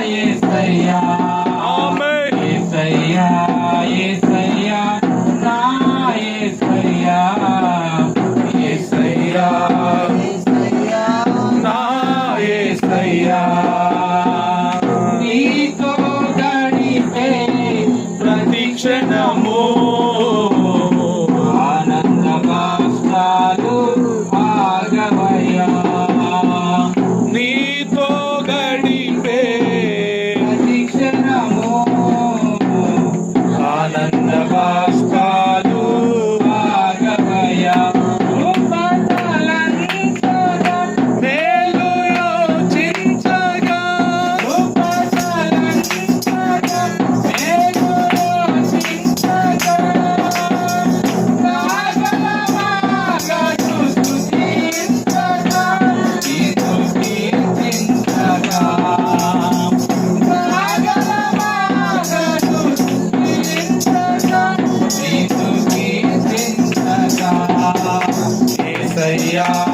యేసయ్యా యేసయ్యా యేసయ్యా నా యేసయ్యా యేసయ్యా నా యేసయ్యా నీతో గడిపే ప్రతి క్షణము ఆనంద బాష్పాలు ఆగవయ్యా నీతో గడిపే ప్రతి క్షణము ఆనంద బాష్పాలు ఆగవయ్యా యేసయ్యా